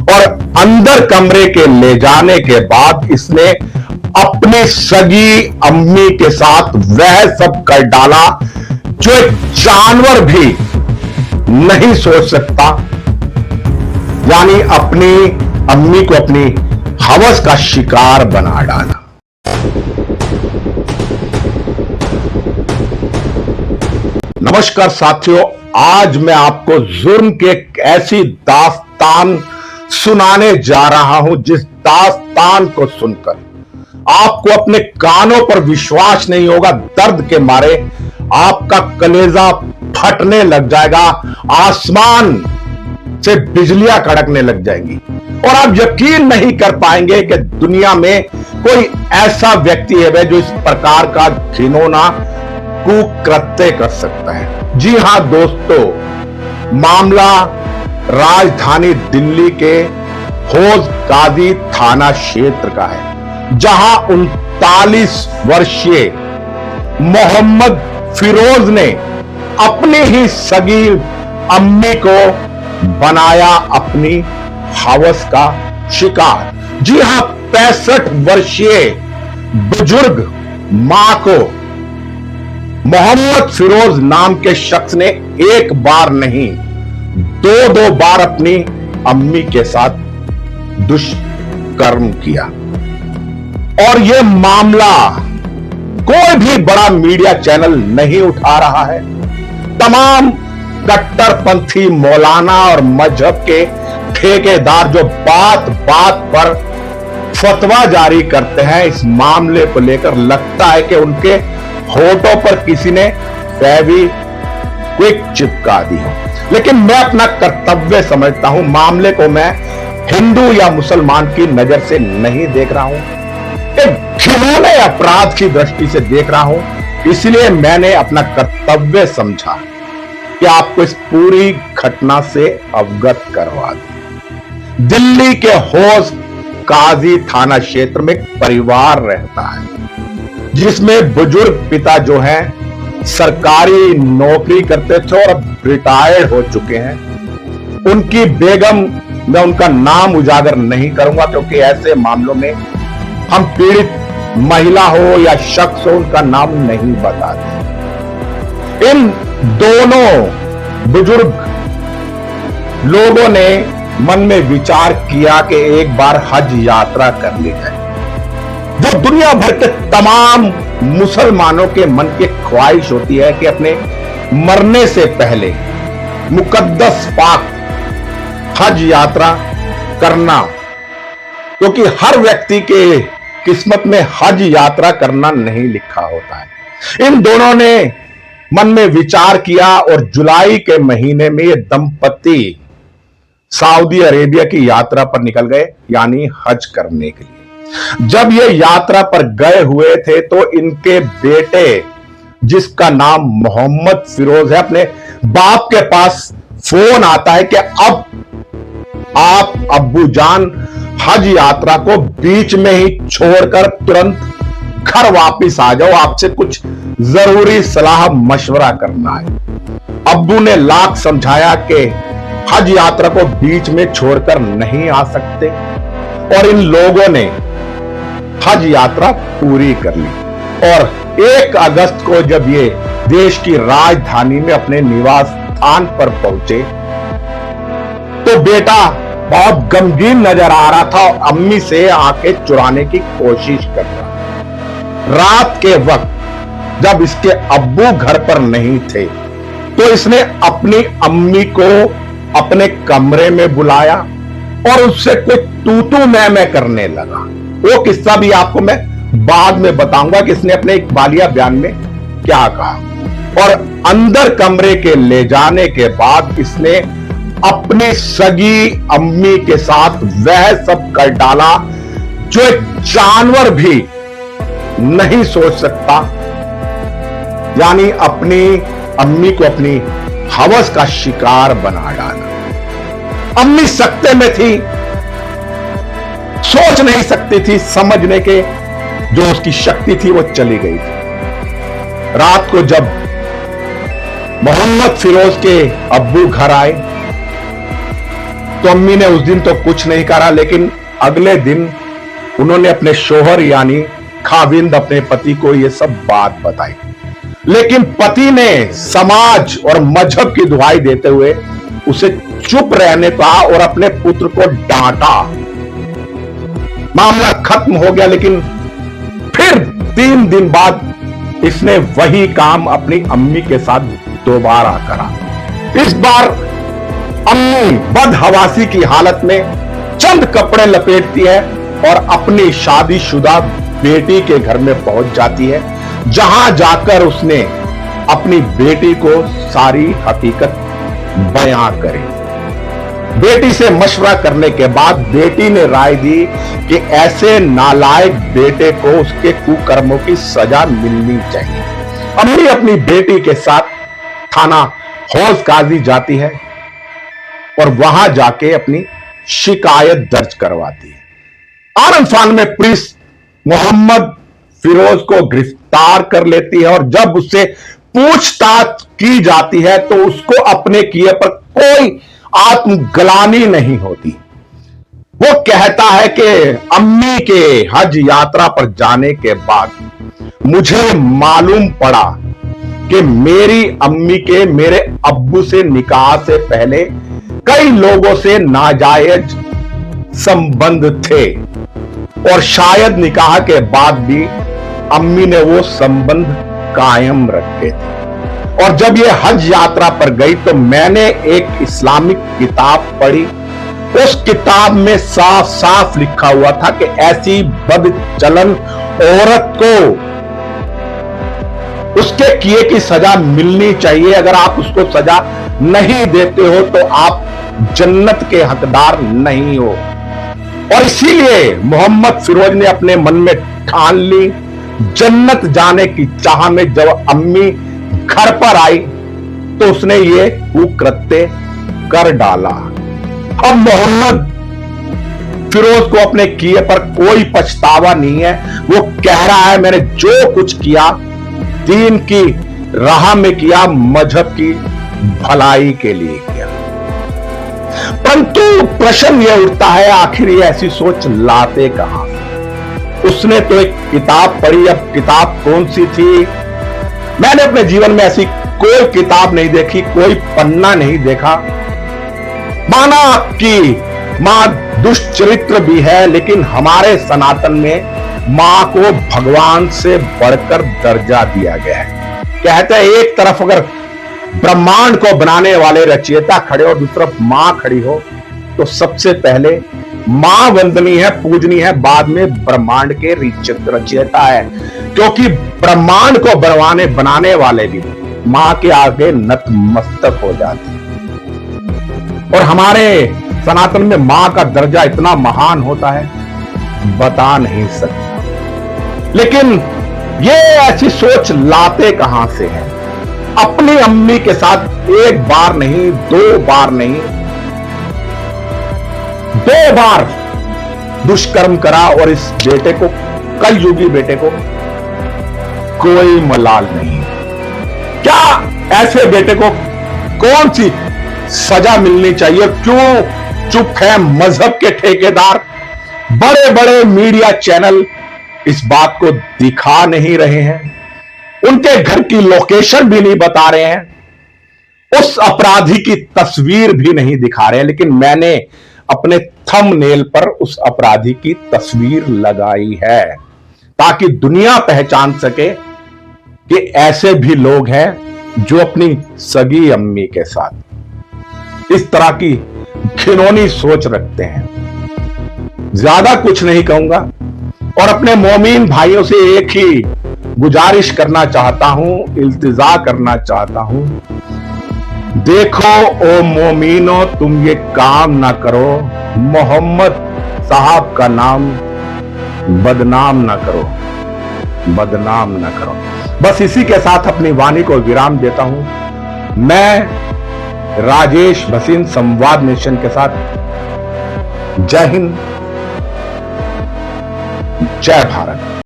और अंदर कमरे के ले जाने के बाद इसने अपनी सगी अम्मी के साथ वह सब कर डाला जो एक जानवर भी नहीं सोच सकता, यानी अपनी अम्मी को अपनी हवस का शिकार बना डाला। नमस्कार साथियों, आज मैं आपको जुर्म के एक ऐसी दास्तान सुनाने जा रहा हूं जिस दास्तान को सुनकर आपको अपने कानों पर विश्वास नहीं होगा। दर्द के मारे आपका कलेजा फटने लग जाएगा, आसमान से बिजलियां कड़कने लग जाएंगी और आप यकीन नहीं कर पाएंगे कि दुनिया में कोई ऐसा व्यक्ति है जो इस प्रकार का घिनौना कुकृत्य कर सकता है। जी हां दोस्तों, मामला राजधानी दिल्ली के हौज गाजी थाना क्षेत्र का है, जहां 39 वर्षीय मोहम्मद फिरोज ने अपनी ही सगी अम्मी को बनाया अपनी हवस का शिकार। जी हां, 65 वर्षीय बुजुर्ग मां को मोहम्मद फिरोज नाम के शख्स ने एक बार नहीं दो बार अपनी अम्मी के साथ दुष्कर्म किया। और यह मामला कोई भी बड़ा मीडिया चैनल नहीं उठा रहा है। तमाम कट्टरपंथी मौलाना और मजहब के ठेकेदार जो बात बात पर फतवा जारी करते हैं इस मामले को लेकर, लगता है कि उनके होठों पर किसी ने फेविक्विक चिपका दी हो। लेकिन मैं अपना कर्तव्य समझता हूं, मामले को मैं हिंदू या मुसलमान की नजर से नहीं देख रहा हूं, एक घिनौने अपराध की दृष्टि से देख रहा हूं। इसलिए मैंने अपना कर्तव्य समझा कि आपको इस पूरी घटना से अवगत करवा दूं। दिल्ली के हौज गाजी थाना क्षेत्र में एक परिवार रहता है जिसमें बुजुर्ग पिता जो हैं सरकारी नौकरी करते थे और अब रिटायर्ड हो चुके हैं। उनकी बेगम, मैं उनका नाम उजागर नहीं करूंगा क्योंकि ऐसे मामलों में हम पीड़ित महिला हो या शख्स हो उनका नाम नहीं बताते। इन दोनों बुजुर्ग लोगों ने मन में विचार किया कि एक बार हज यात्रा कर ली जाए। जो दुनिया भर के तमाम मुसलमानों के मन की ख्वाहिश होती है कि अपने मरने से पहले मुकद्दस पाक हज यात्रा करना, क्योंकि हर व्यक्ति के किस्मत में हज यात्रा करना नहीं लिखा होता है। इन दोनों ने मन में विचार किया और जुलाई के महीने में ये दंपति सऊदी अरेबिया की यात्रा पर निकल गए, यानी हज करने के लिए। जब ये यात्रा पर गए हुए थे तो इनके बेटे, जिसका नाम मोहम्मद फिरोज है, अपने बाप के पास फोन आता है कि अब आप अब्बू जान हज यात्रा को बीच में ही छोड़कर तुरंत घर वापिस आ जाओ, आपसे कुछ जरूरी सलाह मशवरा करना है। अब्बू ने लाख समझाया कि हज यात्रा को बीच में छोड़कर नहीं आ सकते और इन लोगों ने हज यात्रा पूरी कर ली। और 1 अगस्त को जब ये देश की राजधानी में अपने निवास स्थान पर पहुंचे तो बेटा बहुत गमगीन नजर आ रहा था और अम्मी से आंखें चुराने की कोशिश कर रहा। रात के वक्त जब इसके अब्बू घर पर नहीं थे तो इसने अपनी अम्मी को अपने कमरे में बुलाया और उससे कुछ तू मैं करने लगा। वो किस्सा भी आपको मैं बाद में बताऊंगा कि इसने अपने एक बालिया बयान में क्या कहा। और अंदर कमरे के ले जाने के बाद इसने अपनी सगी अम्मी के साथ वह सब कर डाला जो एक जानवर भी नहीं सोच सकता, यानी अपनी अम्मी को अपनी हवस का शिकार बना डाला। अम्मी सकते में थी, सोच नहीं सकती थी, समझने के जो उसकी शक्ति थी वो चली गई थी। रात को जब मोहम्मद फिरोज के अब्बू घर आए तो अम्मी ने उस दिन तो कुछ नहीं करा, लेकिन अगले दिन उन्होंने अपने शोहर यानी खाविंद अपने पति को यह सब बात बताई। लेकिन पति ने समाज और मजहब की दुहाई देते हुए उसे चुप रहने का और अपने पुत्र को डांटा। मामला खत्म हो गया, लेकिन फिर 3 दिन बाद इसने वही काम अपनी अम्मी के साथ दोबारा करा। इस बार अम्मी बदहवासी की हालत में चंद कपड़े लपेटती है और अपनी शादीशुदा बेटी के घर में पहुंच जाती है, जहां जाकर उसने अपनी बेटी को सारी हकीकत बयां करी। बेटी से मशवरा करने के बाद बेटी ने राय दी कि ऐसे नालायक बेटे को उसके कुकर्मों की सजा मिलनी चाहिए। अम्मी अपनी बेटी के साथ थाना हौज काजी जाती है और वहां जाके अपनी शिकायत दर्ज करवाती है। आनंद फान में पुलिस मोहम्मद फिरोज को गिरफ्तार कर लेती है और जब उससे पूछताछ की जाती है तो उसको अपने किए पर कोई आत्मग्लानि नहीं होती। वो कहता है कि अम्मी के हज यात्रा पर जाने के बाद मुझे मालूम पड़ा कि मेरी अम्मी के मेरे अब्बू से निकाह से पहले कई लोगों से नाजायज संबंध थे और शायद निकाह के बाद भी अम्मी ने वो संबंध कायम रखे थे। और जब ये हज यात्रा पर गई तो मैंने एक इस्लामिक किताब पढ़ी। उस किताब में साफ साफ लिखा हुआ था कि ऐसी बदचलन औरत को उसके किए की सजा मिलनी चाहिए। अगर आप उसको सजा नहीं देते हो तो आप जन्नत के हकदार नहीं हो। और इसीलिए मोहम्मद फिरोज ने अपने मन में ठान ली। जन्नत जाने की चाह में जब अम्मी घर पर आई तो उसने ये कुकृत्य कर डाला। अब मोहम्मद फिरोज को अपने किए पर कोई पछतावा नहीं है। वो कह रहा है मैंने जो कुछ किया दीन की राह में किया, मजहब की भलाई के लिए किया। परंतु प्रश्न यह उठता है आखिर ये ऐसी सोच लाते कहां? उसने तो एक किताब पढ़ी। अब किताब कौन सी थी? मैंने अपने जीवन में ऐसी कोई किताब नहीं देखी, कोई पन्ना नहीं देखा। माना कि मां दुष्चरित्र भी है, लेकिन हमारे सनातन में मां को भगवान से बढ़कर दर्जा दिया गया है। कहते हैं एक तरफ अगर ब्रह्मांड को बनाने वाले रचयिता खड़े और दूसरी तरफ मां खड़ी हो तो सबसे पहले मां वंदनीय है, पूजनीय है, बाद में ब्रह्मांड के रचयिता है। क्योंकि ब्रह्मांड को बनाने वाले भी मां के आगे नतमस्तक हो जाते हैं। और हमारे सनातन में मां का दर्जा इतना महान होता है बता नहीं सकता। लेकिन ये ऐसी सोच लाते कहां से है? अपनी अम्मी के साथ एक बार नहीं, 2 बार नहीं, 2 बार दुष्कर्म करा और इस बेटे को, कलयुगी बेटे को कोई मलाल नहीं। क्या ऐसे बेटे को कौन सी सजा मिलनी चाहिए? क्यों चुप है मजहब के ठेकेदार? बड़े बड़े मीडिया चैनल इस बात को दिखा नहीं रहे हैं, उनके घर की लोकेशन भी नहीं बता रहे हैं, उस अपराधी की तस्वीर भी नहीं दिखा रहे हैं। लेकिन मैंने अपने थंबनेल पर उस अपराधी की तस्वीर लगाई है ताकि दुनिया पहचान सके कि ऐसे भी लोग हैं जो अपनी सगी अम्मी के साथ इस तरह की घिनौनी सोच रखते हैं। ज्यादा कुछ नहीं कहूंगा और अपने मोमीन भाइयों से एक ही गुजारिश करना चाहता हूं, इल्तिजा करना चाहता हूं। देखो ओ मोमीनो, तुम ये काम ना करो, मोहम्मद साहब का नाम बदनाम ना करो, बदनाम ना करो। बस इसी के साथ अपनी वाणी को विराम देता हूं। मैं राजेश भसीन, संवाद नेशन के साथ। जय हिंद, जय भारत।